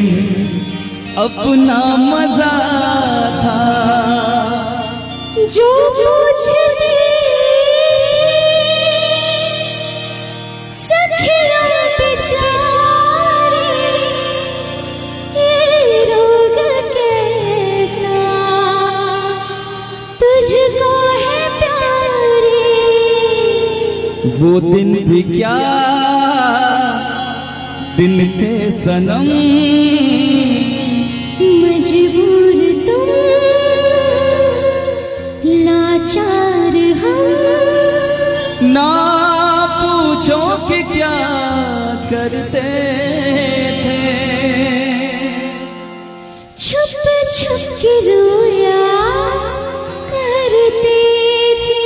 दिन अपना मजा था। जो पूछती सखियां बेचारी ये रोग कैसा तुझको है प्यारी। वो दिन भी क्या दिन थे सनम, मजबूर तुम लाचार हम। ना पूछो कि क्या करते थे, छुप छुप के रोया करते थे।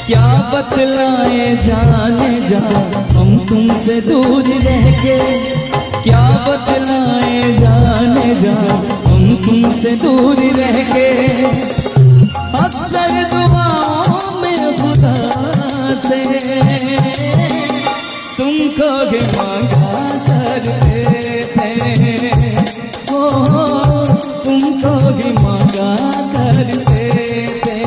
क्या बतलाए जाने जा हम तुमसे दूर रह के, क्या बतलाए जाने जा हम तुमसे दूर रह के। अक्सर दुआओं में खुदा से तुमको भी मांगा करते थे, ओ तुमको भी मांगा करते थे।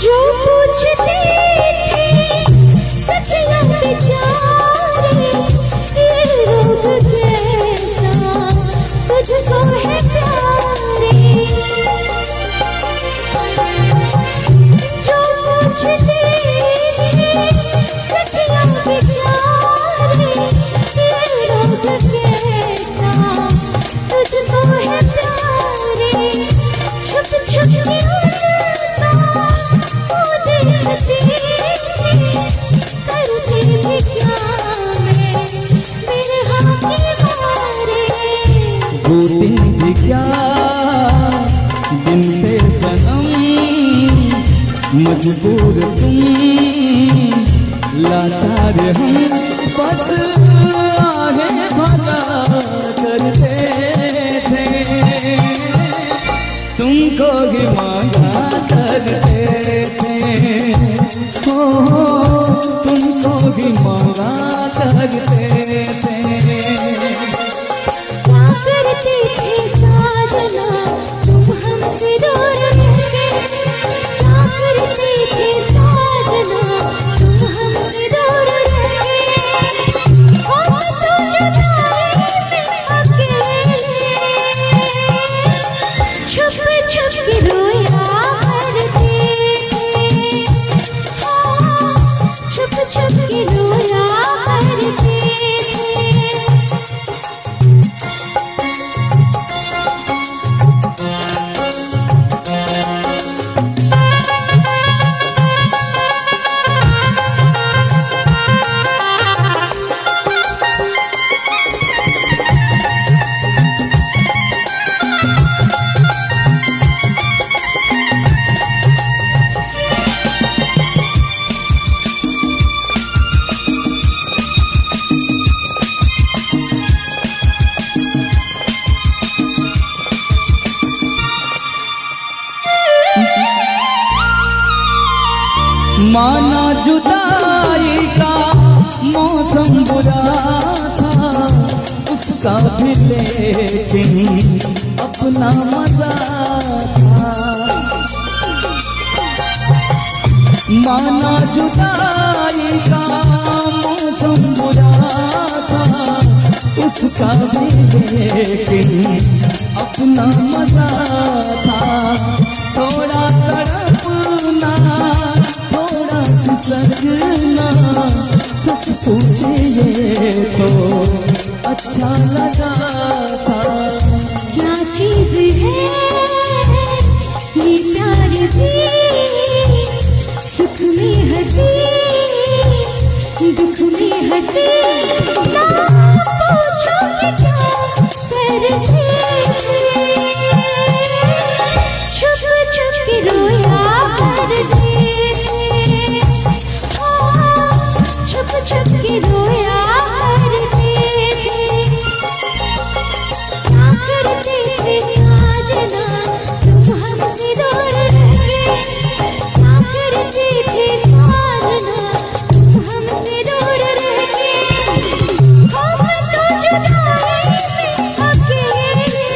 जो पूछते थे सखियां बेचारी ये रोग कैसा तुझको है प्यारी। जो पूछते थे सखियां बेचारी ये रोग कैसा तुझको है प्यारी। छुप छुप के वो दिन भी क्या दिन थे सनम, मजबूर तुम लाचार हम। बस आगे भला करते थे, तुमको ही मांगा करते थे, हो तुमको ही मांगा करते थे। करते थे साजना तुम हमसे दूर रह के, क्या करते थे साजना तुम हमसे दूर रह के। हम तो जुदाई में अकेले छुप छुप के रोया करते थे, हाँ छुप छुप के रोया करते थे। माना जुदाई का मौसम बुरा था, उसका भी लेकिन अपना मजा था। माना जुदाई का मौसम बुरा था, उसका भी लेकिन अपना मजा था। थोड़ा तड़पना, थोड़ा सिसकना, सच पूछिए तो अच्छा लगा था। क्या चीज है ये प्यार भी, सुख में हंसी दुख में हंसी, ना पूछो कि क्या करते थे, छुप छुप के रोया करते थे, हाँ छुप छुप के रोया करते थे। क्या करते थे साजना तुम हमसे दूर रह के, क्या करते थे साजना तुम हमसे दूर रह के, हम तो जुदाई में अकेले,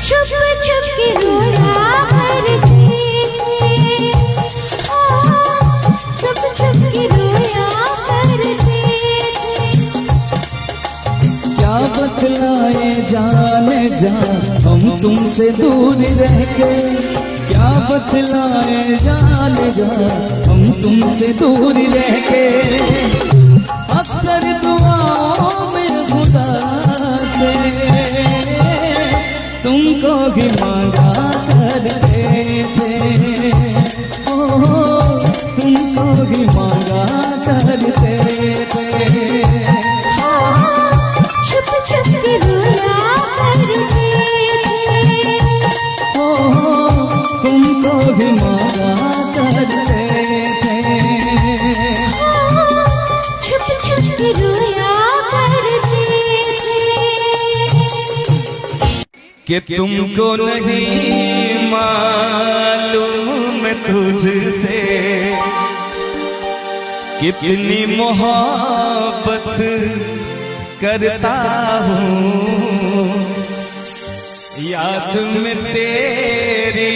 छुप छुप के रोया करते थे, हाँ छुप छुप के रोया करते थे। क्या बतलाए जाने जा हम तुमसे दूर रह के, क्या बतलाए जाने जा हम तुमसे दूर रह के। अक्सर दुआओं में खुदा से तुमको ही मांगा करते थे, ओ तुमको ही मांगा करते थे। छुप छुप के रोया करते थे, ओ तुमको भी मांगा करते थे। छुप छुप के रोया करते थे। कि तुमको नहीं मालूम मैं तुझसे कितनी मोहब्बत करता हूँ। याद में तेरी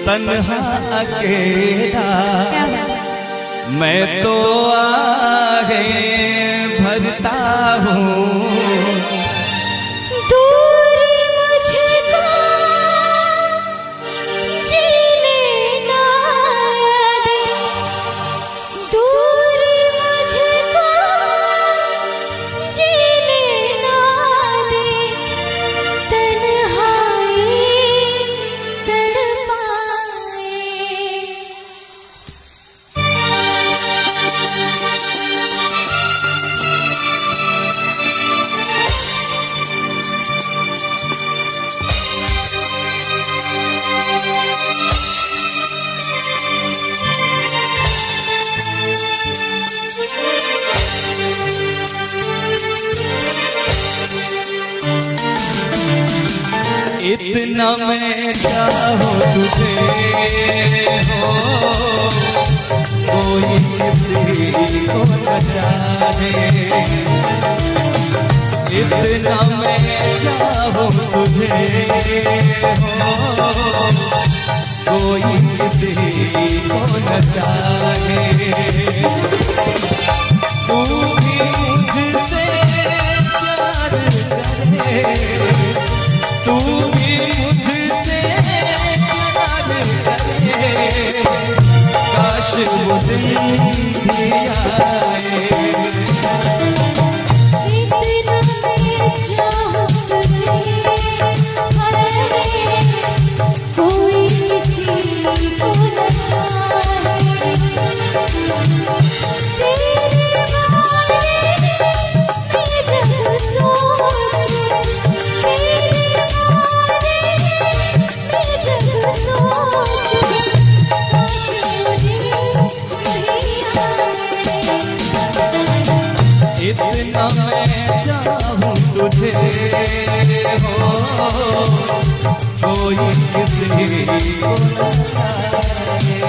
तन्हा अकेला मैं तो आगे भरता हूँ। दूरी मुझको जीने ना दे, दूरी मुझको जीने ना दे, तन्हाई इतना मैं चाहूँ तुझे हो कोई किसी को न चाहे। इतना मैं चाहूँ तुझे हो कोई किसी को न चाहे। तू भी मुझसे प्यार करे, तू भी मुझसे प्यार करे, काश वो दिन भी आए। इतना मैं चाहूँ तुझे, कोई किसी को न चाहे। तेरे बारे में जब सोचूं, तेरे बारे में जब सोचूं, काश वो दिन भी आए। इतना मैं चाहूँ तुझे हो कोई किसी को न चाहे।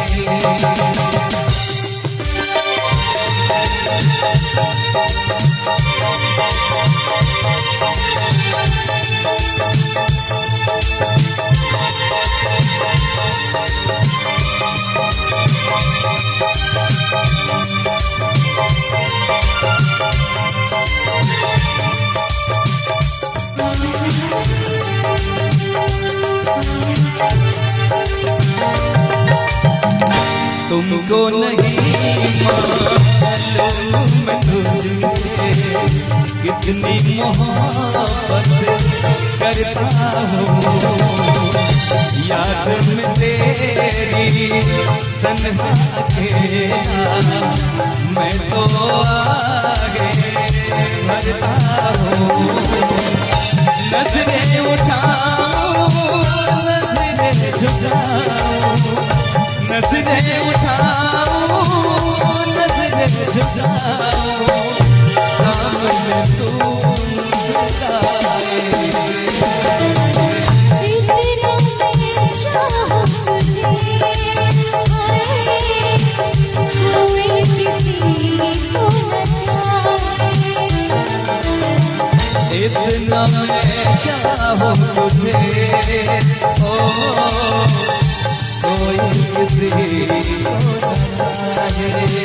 तुमको नहीं मालूम मैं तुझसे कितनी मोहब्बत करता हूँ। याद में तेरी तन्हा अकेला मैं तो आगे बढ़ता हूँ। नजरें उठाऊं नजरें झुकाऊं, नजरें उठाऊं नजरें झुकाऊं, सामने तू मुस्कुराए। इतना मैं चाहूं तुझे, ओ कोई किसी को न चाहे।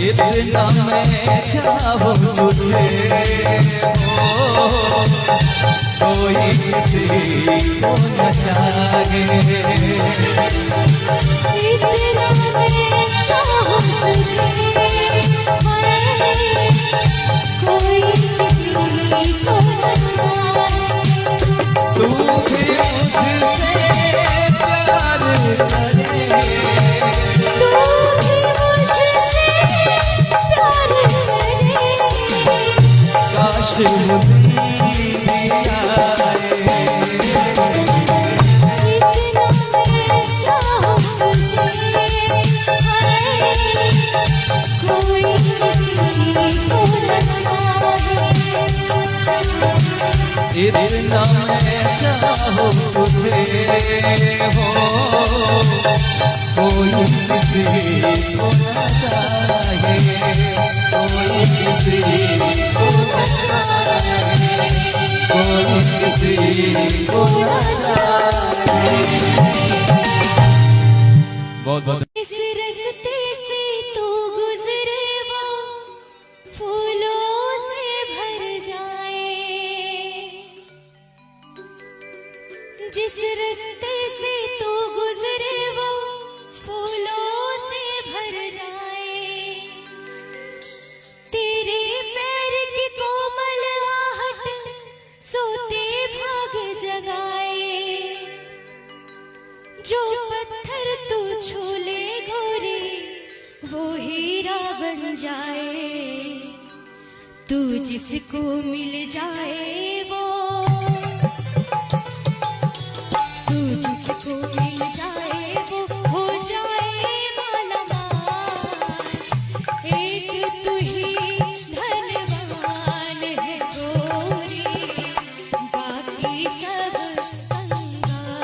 इतना मैं चाहूं तुझे, ओ कोई किसी को न चाहे। इतना मैं चाहूं तुझे, कोई किसी को न चाहे। तू भी मुझसे प्यार करे, काश वो दिन भी आए। इतना मैं चाहूं तुझे, कोई किसी को न चाहे। इतना मैं चाहूं तुझे, हो कोई किसी को न चाहे, कोई किसी को न चाहे, कोई किसी को न चाहे। बहुत बहुत इस रास्ते से तू गुजरे वो फूलों से भर जाए, जिस रास्ते से तू गुजरे वो फूलों से भर जाए। तेरे पैर की कोमल आहट सोते भाग जगाए। जो पत्थर तू छू ले गोरी वो हीरा बन जाए। तू जिसको मिल जाए वो, तू जिसको मिल जाए वो हो जाए मालामाल। एक तू ही धनवान है गोरी, बाकी सब कंगाल।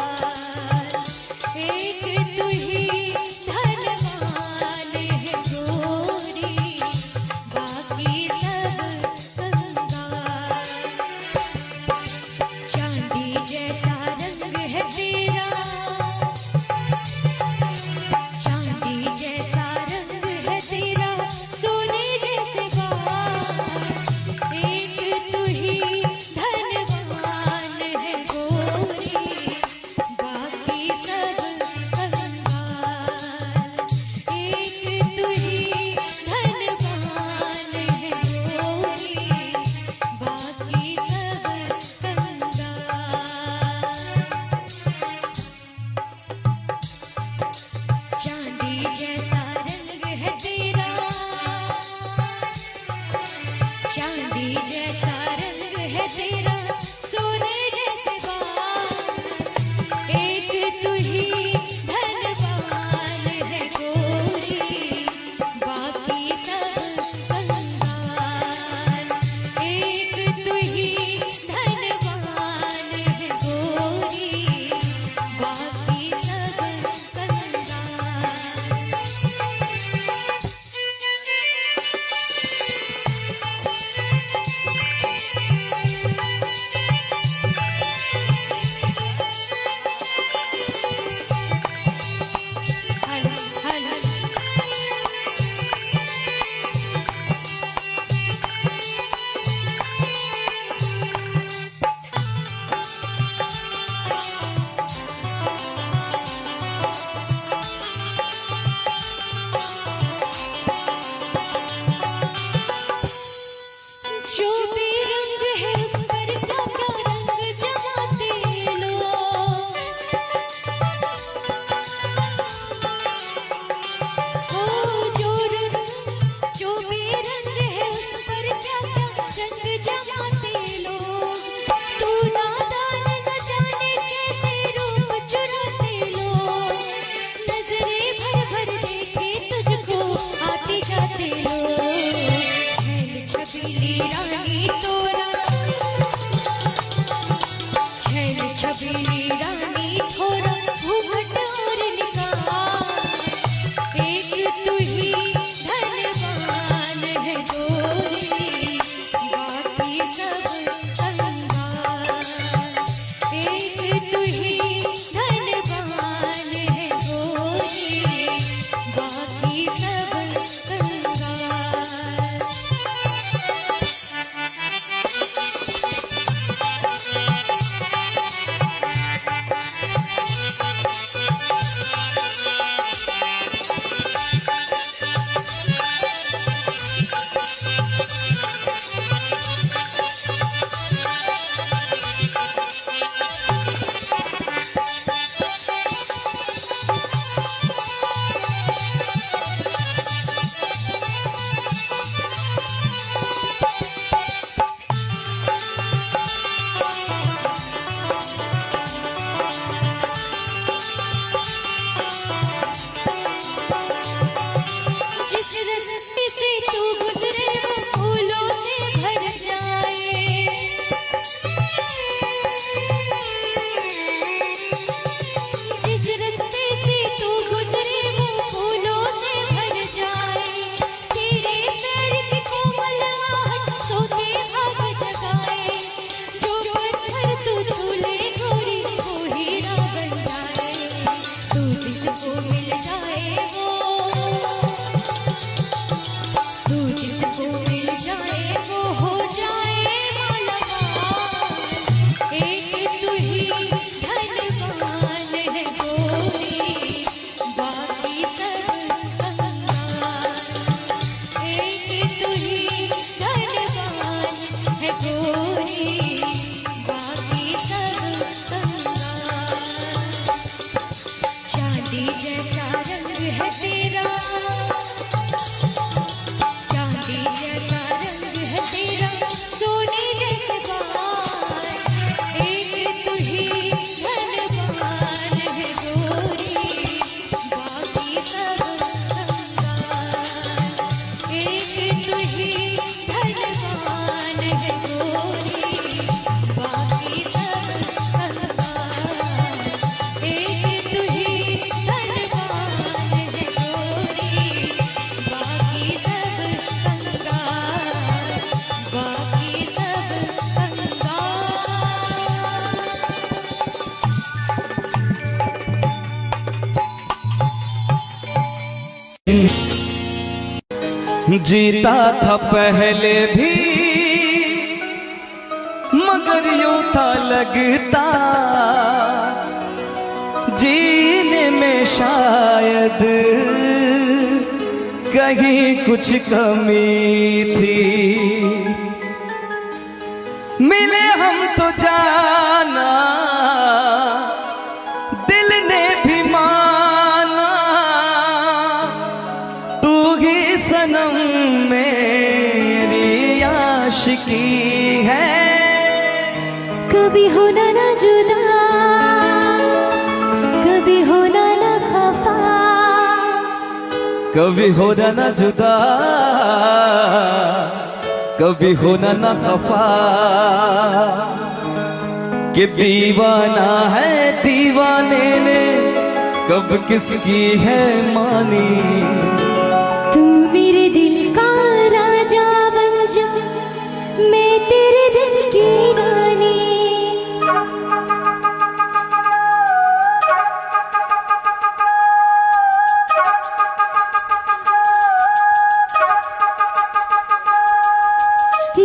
एक तू ही धनवान है गोरी, छैल छबीली रानी तोरा, छैल छबीली रानी थोड़ा घूंघट और निकाल, एक तू ही धनवान है गोरी, बाकी सब कंगाल। एक तू ही धनवान है गोरी, बाकी सब कंगाल। जिस रास्ते से तू गुजरे वो फूलों से भर जाए, जिस रास्ते से तू गुजरे वो फूलों से भर जाए, तेरे पैर की कोमल आहट सोते भाग जगाए, जो पत्थर तू छूले गोरी वो हीरा बन जाए, तू जिसको मिल जाए तू जिसको मिल जाए वो हो जाए मालामाल। एक तू ही धनवान है गोरी, बाकी सब कंगाल। एक तू ही धनवान है गोरी, बाकी सब कंगाल। चांदी जैसा रंग है तेरा, चांदी जैसा रंग है तेरा, सोने जैसे बाल। एक तू ही धनवान है गोरी, बाकी सब कंगाल। एक तू ही धनवान है गोरी, बाकी सब कंगाल। एक तू ही धनवान है गोरी, बाकी सब कंगाल, बाकी सब कंगाल। जीता था पहले भी मगर यूं था लगता, जीने में शायद कहीं कुछ कमी थी। मिले हम तो जाना दिल ने भी माना, तू ही सनम मेरी आशिकी है। कभी होना ना जुदा, कभी होना ना खफा, कभी होना ना जुदा, कभी होना ना खफा, कि दीवाना है दीवाने ने कब किसकी है मानी। तू मेरे दिल का राजा बन जा, मैं तेरे दिल की रानी।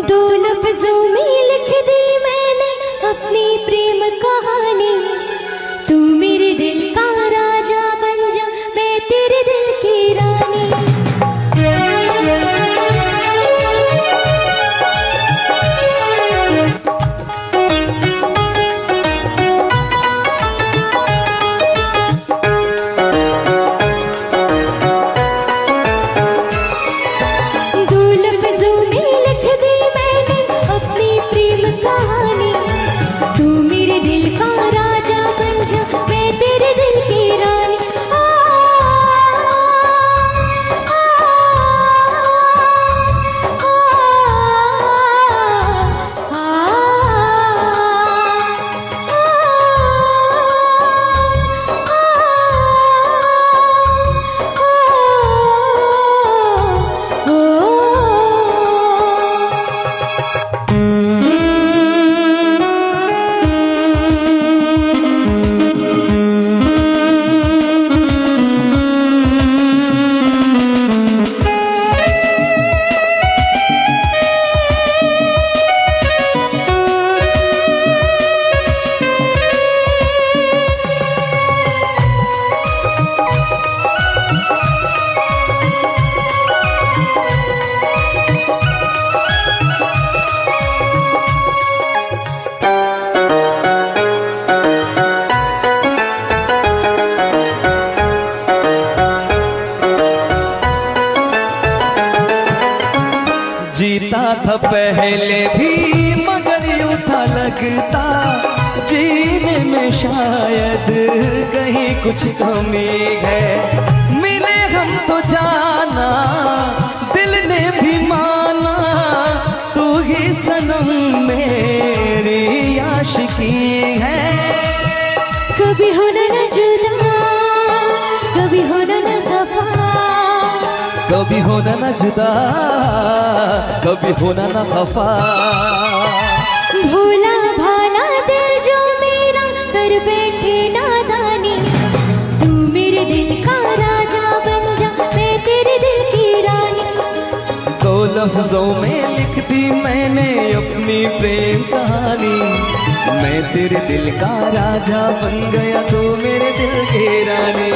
दो लफ्जों में लिख दी मैंने अपनी प्रेम कहानी। तू मेरे दिल का राजा बन जा, मैं तेरे दिल की रानी। जीता था पहले भी मगर यूं था लगता जीने में शायद कहीं कुछ कमी है। मिले हम तो जाना दिल ने भी माना तू ही सनम मेरी आशिकी है। कभी होना न जुदा, कभी होना न खफा, कभी होना न जुदा, कभी होना न खफा। भोला भाला दिल जो मेरा कर बैठे नादानी, तू मेरे दिल का राजा बन जा, मैं तेरे दिल की रानी। दो लफ्जों में लिख दी मैंने अपनी प्रेम कहानी, मैं तेरे दिल का राजा बन गया तू मेरे दिल की रानी।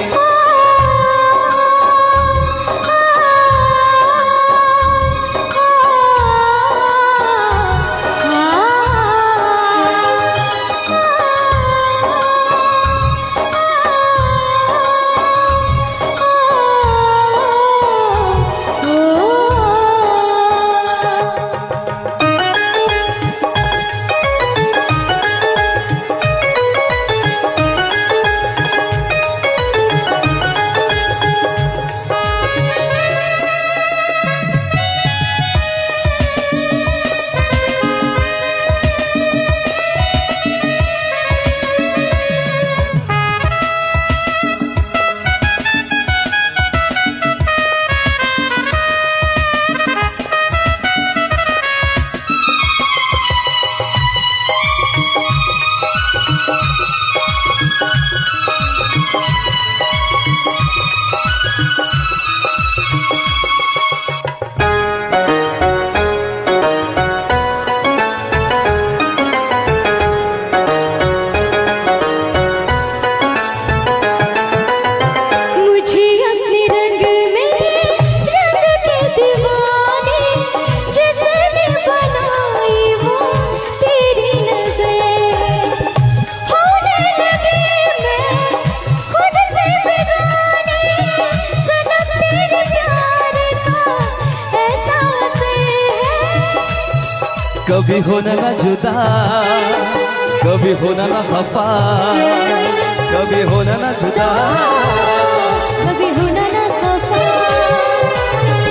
कभी होना न जुदा, कभी होना न खफा, कभी होना न जुदा, कभी होना न खफा।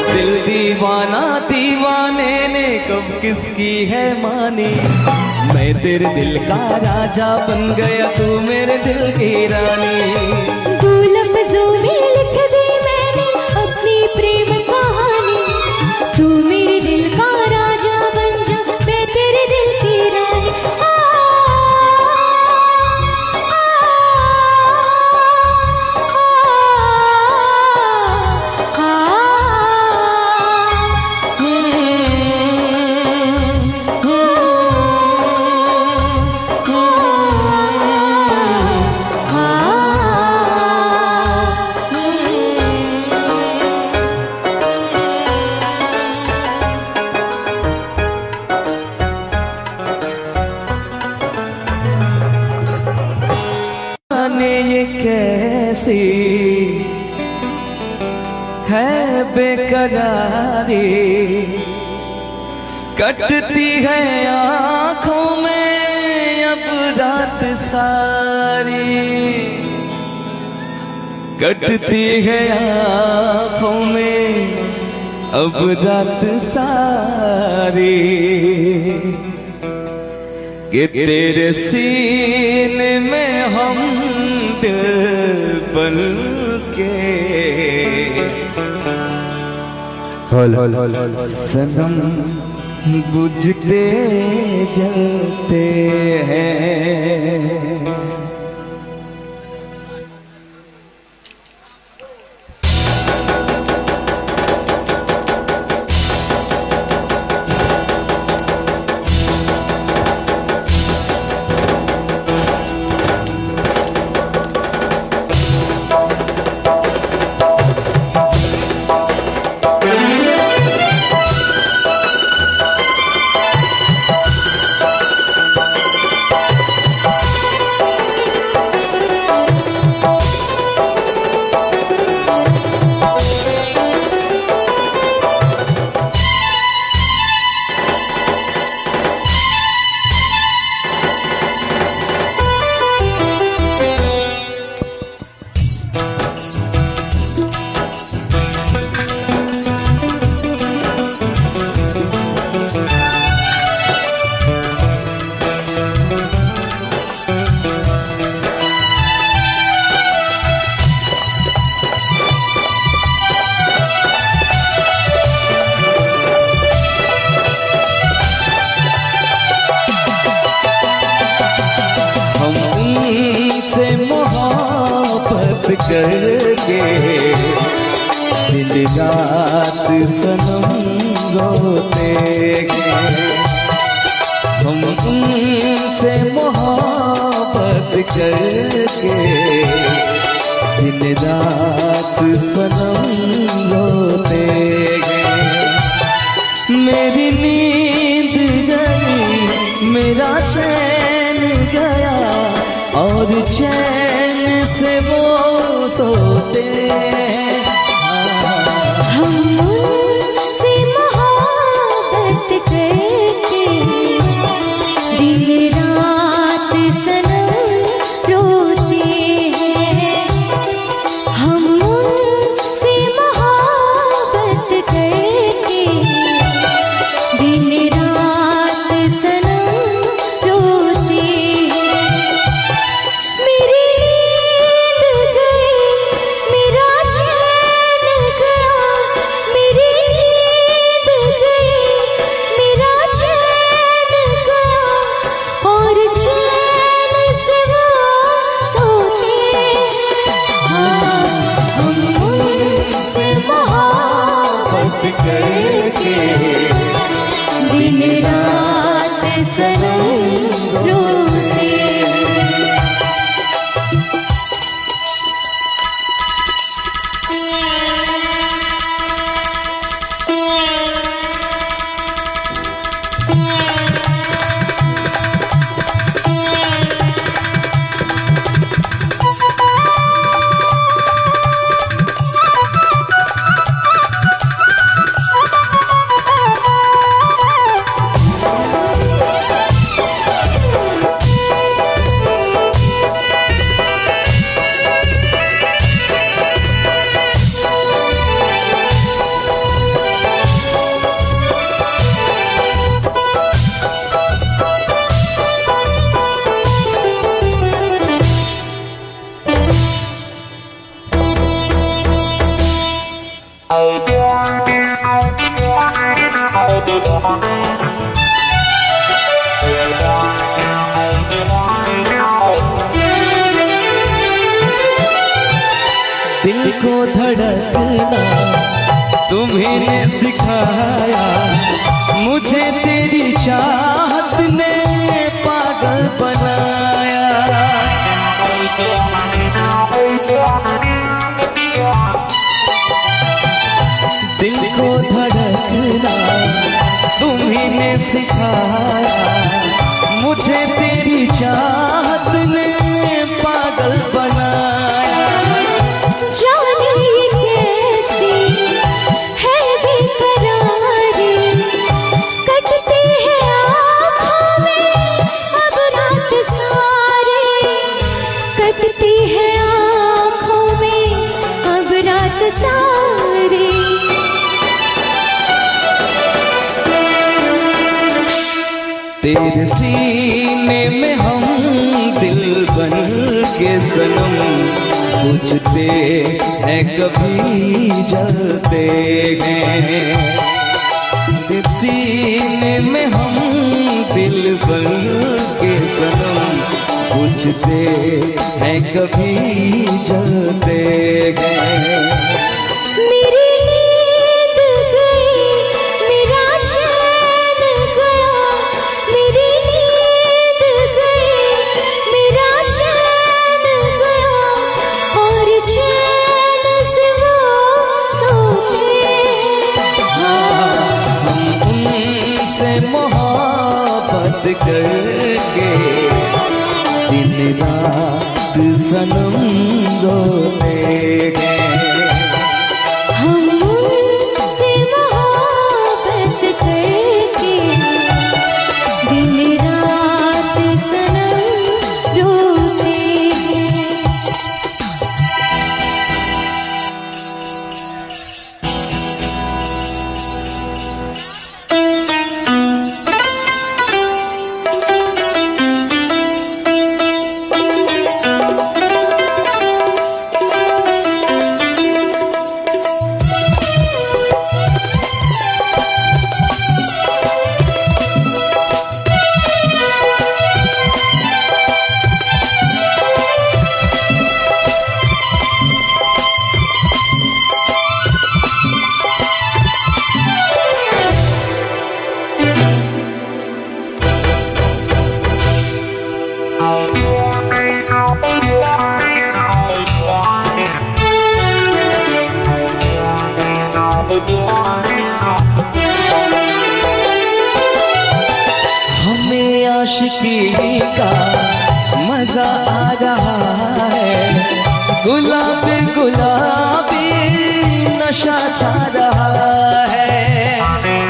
दिल दीवाना दीवाने ने कब किसकी है मानी, मैं तेरे दिल का राजा बन गया तू मेरे दिल की रानी। दो लफ्जों में लिख दी मैंने अपनी प्रेम कहानी, तू मेरे दिल का राजा बन जा, मैं तेरे दिल की रानी। ये कैसी है बेकरारी, कटती है आँखों में अब रात सारी, कटती है आँखों में अब रात सारी, कि तेरे सीने में हम दिल बन के सनम बुझते जलते हैं। करके दिन रात सनम रोते गए। हम उनसे मोहब्बत करके दिन रात सनम रोते गए। मेरी नींद गई, मेरा चैन गया, और चैन से वो सोते हैं। हम उनसे मोहब्बत करके दिन रात सनम रोते हैं। हम उनसे मोहब्बत करके दिन रात सनम रोते हैं। मेरी नींद गई, मेरा चैन गया, मेरी नींद गई, मेरा चैन गया, और चैन से वो सोते हैं। हम उनसे मोहब्बत करके दिन रात सनम रोते हैं। दिल को धड़कना तुम्हीं ने सिखाया, मुझे तेरी चाहत ने पागल बनाया। दिल को धड़कना तुम्हीं ने सिखाया, मुझे तेरी चाहत ने पागल बनाया। जाने ये कैसी है बेकरारी, कटती है आँखों में अब रात सारी, कटती है आँखों में अब रात सारी। तेरे सीने में हम दिल बन के सनम, बुझते हैं कभी जलते हैं। तेरे सीने में हम दिल बन के सनम, बुझते हैं कभी जलते हैं। मेरी नींद गई, मेरा चैन गया, मेरी नींद गई, मेरा चैन गया, और चैन से वो सोते हैं। हम उनसे मोहब्बत करके दिन रात सनम रोते हैं। हम उनसे मोहब्बत करके दिन रात सनम रोते हैं। आशिकी का मजा आ रहा है, गुलाबी गुलाबी नशा छा रहा है। हमें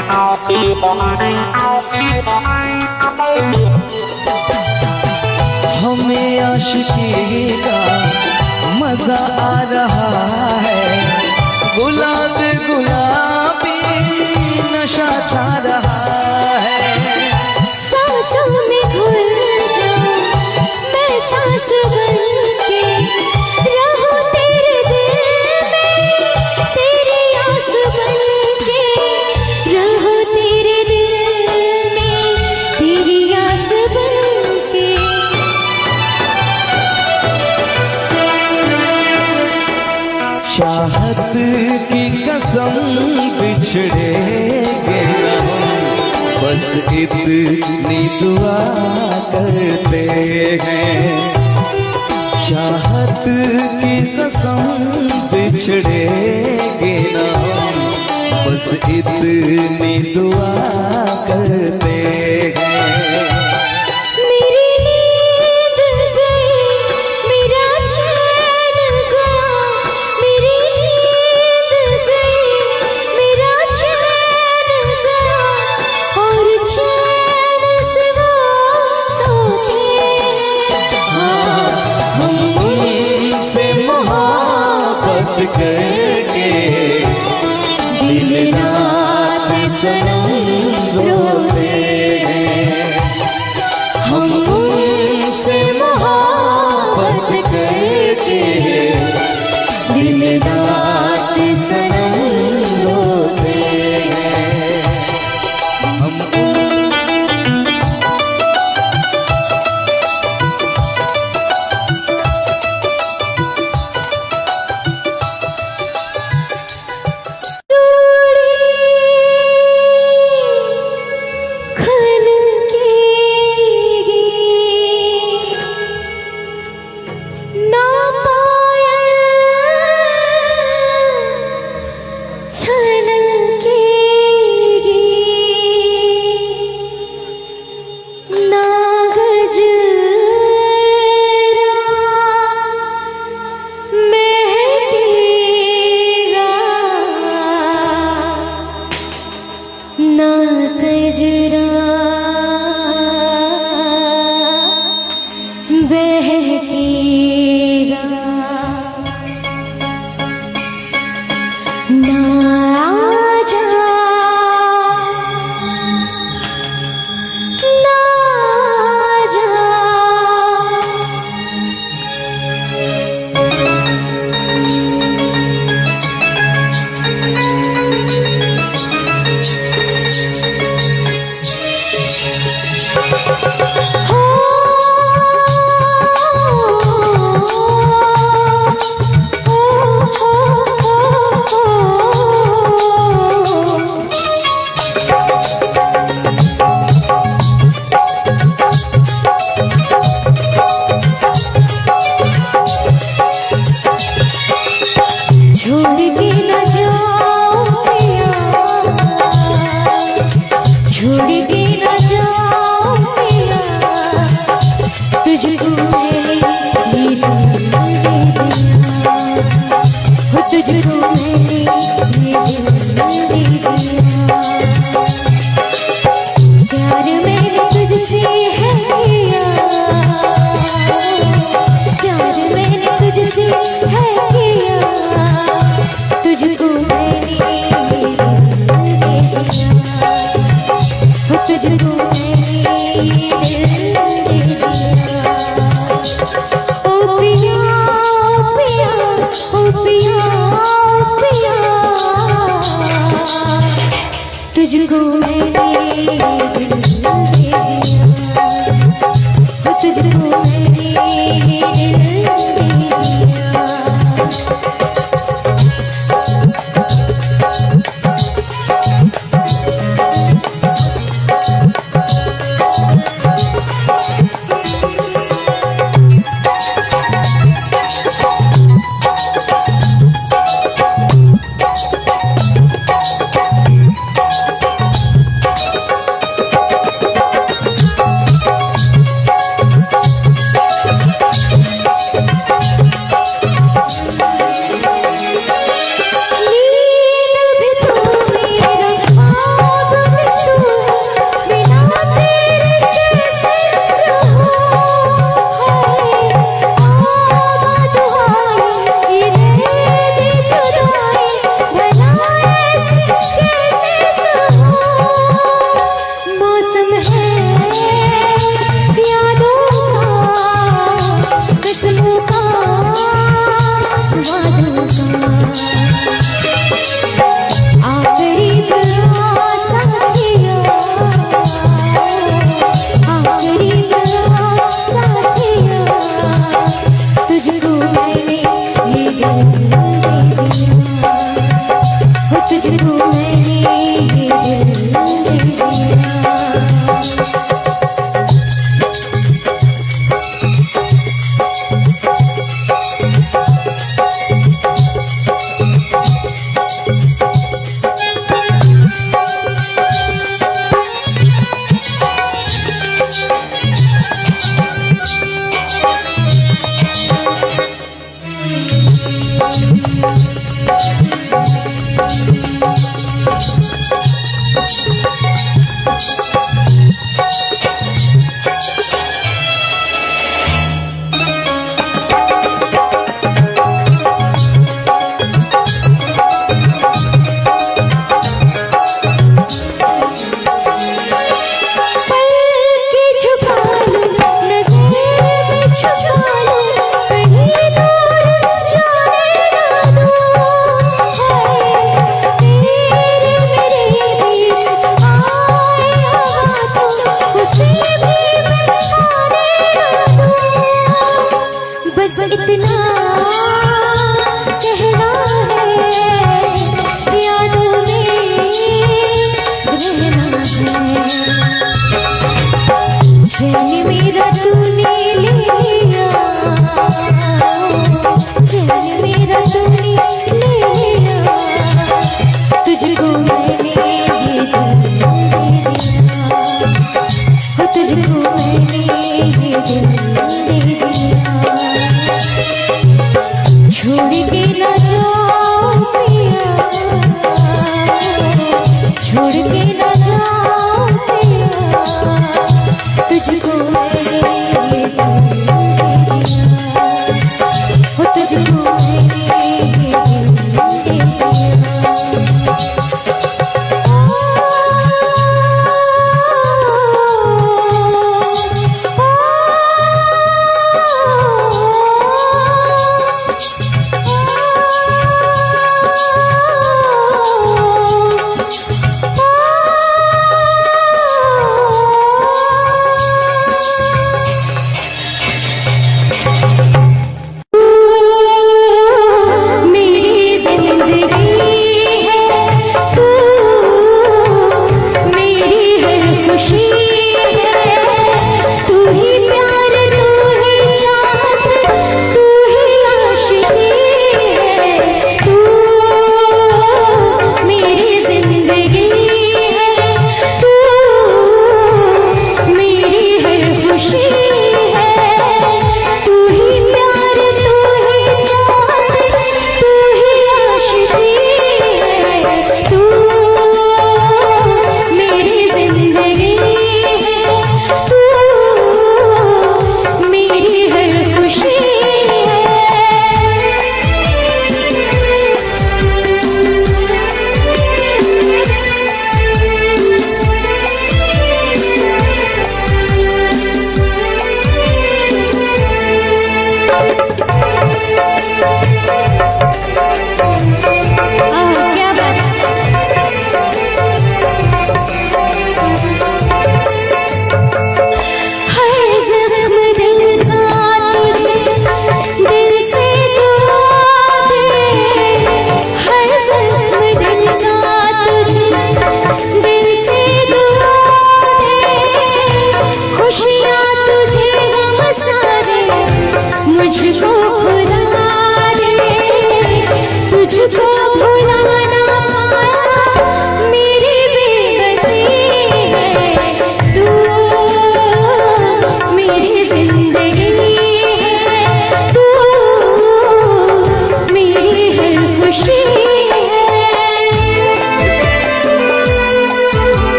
आशिकी का मजा आ रहा है, गुलाबी गुलाबी नशा छा रहा है। सांसों में घुल जाऊं मैं सांस बनके, रहूं तेरे दिल में तेरी आस बनके, रहूं तेरे दिल में तेरी आस बनके। चाहत की कसम बिछड़ेंगे न हम, बस इतनी दुआ करते हैं। चाहत की कसम बिछड़ेंगे न हम, बस इतनी दुआ करते हैं। मेरी नींद गई मेरा चैन गया, मेरी नींद गई मेरा चैन गया, और चैन से वो सोते हैं। हम उनसे मोहब्बत करके दिन रात सनम रोते हैं। हम उनसे मोहब्बत करके दिन रात सनम रोते हैं। हम ना कजरा बहकेगा, ना आजा ना आजा। छोड़ के न जाओ पिया, छोड़ के न जाओ पिया, तुझको मैंने ये दिल दे दिया, हो तुझको मैंने ये दिल दे दिया। प्यार मैंने तुझसे है किया, प्यार मैंने तुझसे है किया, तुझको मैंने ये दिल दे दिया, हो तुझको मैंने ये दिल दे दिया। ओ पिया ओ पिया ओ पिया ओ पिया, तुझको मैंने ये दिल दे दिया, हो तुझको मैंने ये दिल दे दिया।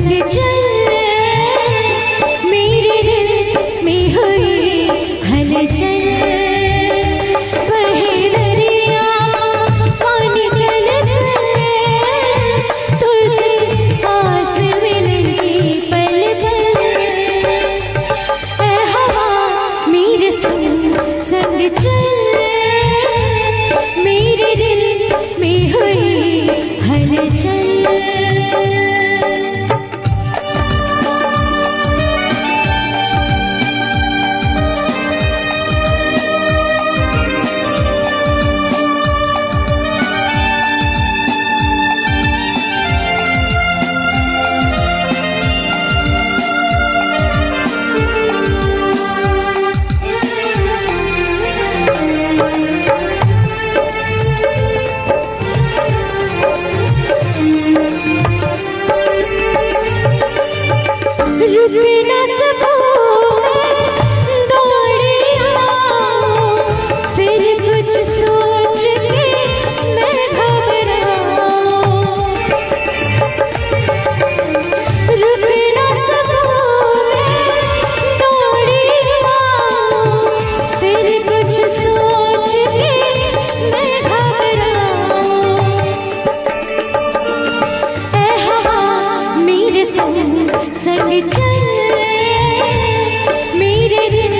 संग चल मेरे दिल में हुई हलचल बहे दरिया पानी गलत तुझे पास मिलेंगी पल पल ऐ हवा मेरे संग संग चल मेरे दिल में हुई हलचल रुक ना सकूं दौड़े आऊं फिर कुछ सोच के मैं घबराऊं रुक ना सकूं दौड़े आऊं फिर कुछ सोच के मैं घबराऊं ऐ हवा मेरे संग संग चल मेरे दिल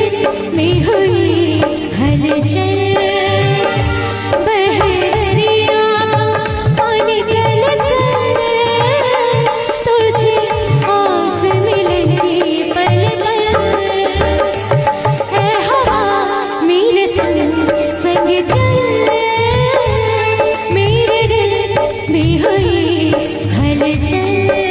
में हुई हलचल बहे दरिया पानी गलत तुझे आस मिलेंगी पल पल ऐ हवा मेरे संग संग चल मेरे दिल में हुई हलचल